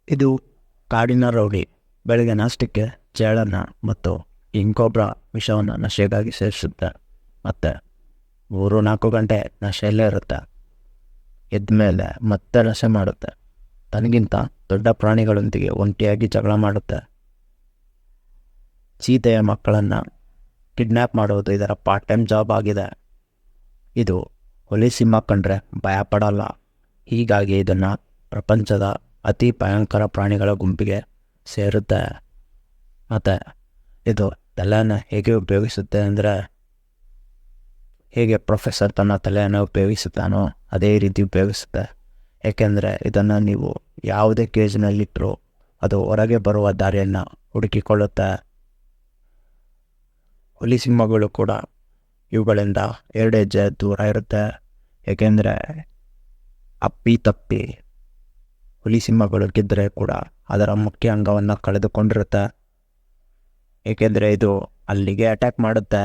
ಇದು ಕಾಡಿನ ರೌಡಿ ಬೆಳಗ್ಗೆ ನಾಷ್ಟಕ್ಕೆ ಚೇಳನ್ನು ಮತ್ತು ಇಂಕೊಬ್ರ ವಿಷವನ್ನು ನಶೆಗಾಗಿ ಸೇರಿಸುತ್ತೆ. ಮತ್ತು 3-4 ಗಂಟೆ ನಶೆಯಲ್ಲೇ ಇರುತ್ತೆ. ಎದ್ದ ಮೇಲೆ ಮತ್ತೆ ನಶೆ ಮಾಡುತ್ತೆ. ತನಗಿಂತ ದೊಡ್ಡ ಪ್ರಾಣಿಗಳೊಂದಿಗೆ ಒಂಟಿಯಾಗಿ ಜಗಳ ಮಾಡುತ್ತೆ. ಸೀತೆಯ ಮಕ್ಕಳನ್ನು ಕಿಡ್ನ್ಯಾಪ್ ಮಾಡೋದು ಇದರ ಪಾರ್ಟ್ ಟೈಮ್ ಜಾಬ್ ಆಗಿದೆ. ಇದು ಹುಲಿ ಸಿಂಹ ಕಂಡ್ರೆ ಭಯಪಡಲ್ಲ. ಹೀಗಾಗಿ ಇದನ್ನು ಪ್ರಪಂಚದ ಅತಿ ಭಯಂಕರ ಪ್ರಾಣಿಗಳ ಗುಂಪಿಗೆ ಸೇರುತ್ತೆ. ಮತ್ತು ಇದು ತಲೆಯನ್ನು ಹೇಗೆ ಉಪಯೋಗಿಸುತ್ತೆ ಅಂದರೆ, ಹೇಗೆ ಪ್ರೊಫೆಸರ್ ತನ್ನ ತಲೆಯನ್ನು ಉಪಯೋಗಿಸುತ್ತಾನೋ ಅದೇ ರೀತಿ ಉಪಯೋಗಿಸುತ್ತೆ. ಏಕೆಂದರೆ ಇದನ್ನು ನೀವು ಯಾವುದೇ ಕೇಜ್ನಲ್ಲಿಟ್ಟರೂ ಅದು ಹೊರಗೆ ಬರುವ ದಾರಿಯನ್ನು ಹುಡುಕಿಕೊಳ್ಳುತ್ತೆ. ಹುಲಿ ಸಿಂಹಗಳು ಕೂಡ ಇವುಗಳಿಂದ 2 ಹೆಜ್ಜೆ ದೂರ ಇರುತ್ತೆ. ಏಕೆಂದರೆ ಅಪ್ಪಿ ಹುಲಿ ಸಿಂಹಗಳು ಗೆದ್ದರೆ ಕೂಡ ಅದರ ಮುಖ್ಯ ಅಂಗವನ್ನು ಕಳೆದುಕೊಂಡಿರುತ್ತೆ. ಏಕೆಂದರೆ ಇದು ಅಲ್ಲಿಗೆ ಅಟ್ಯಾಕ್ ಮಾಡುತ್ತೆ.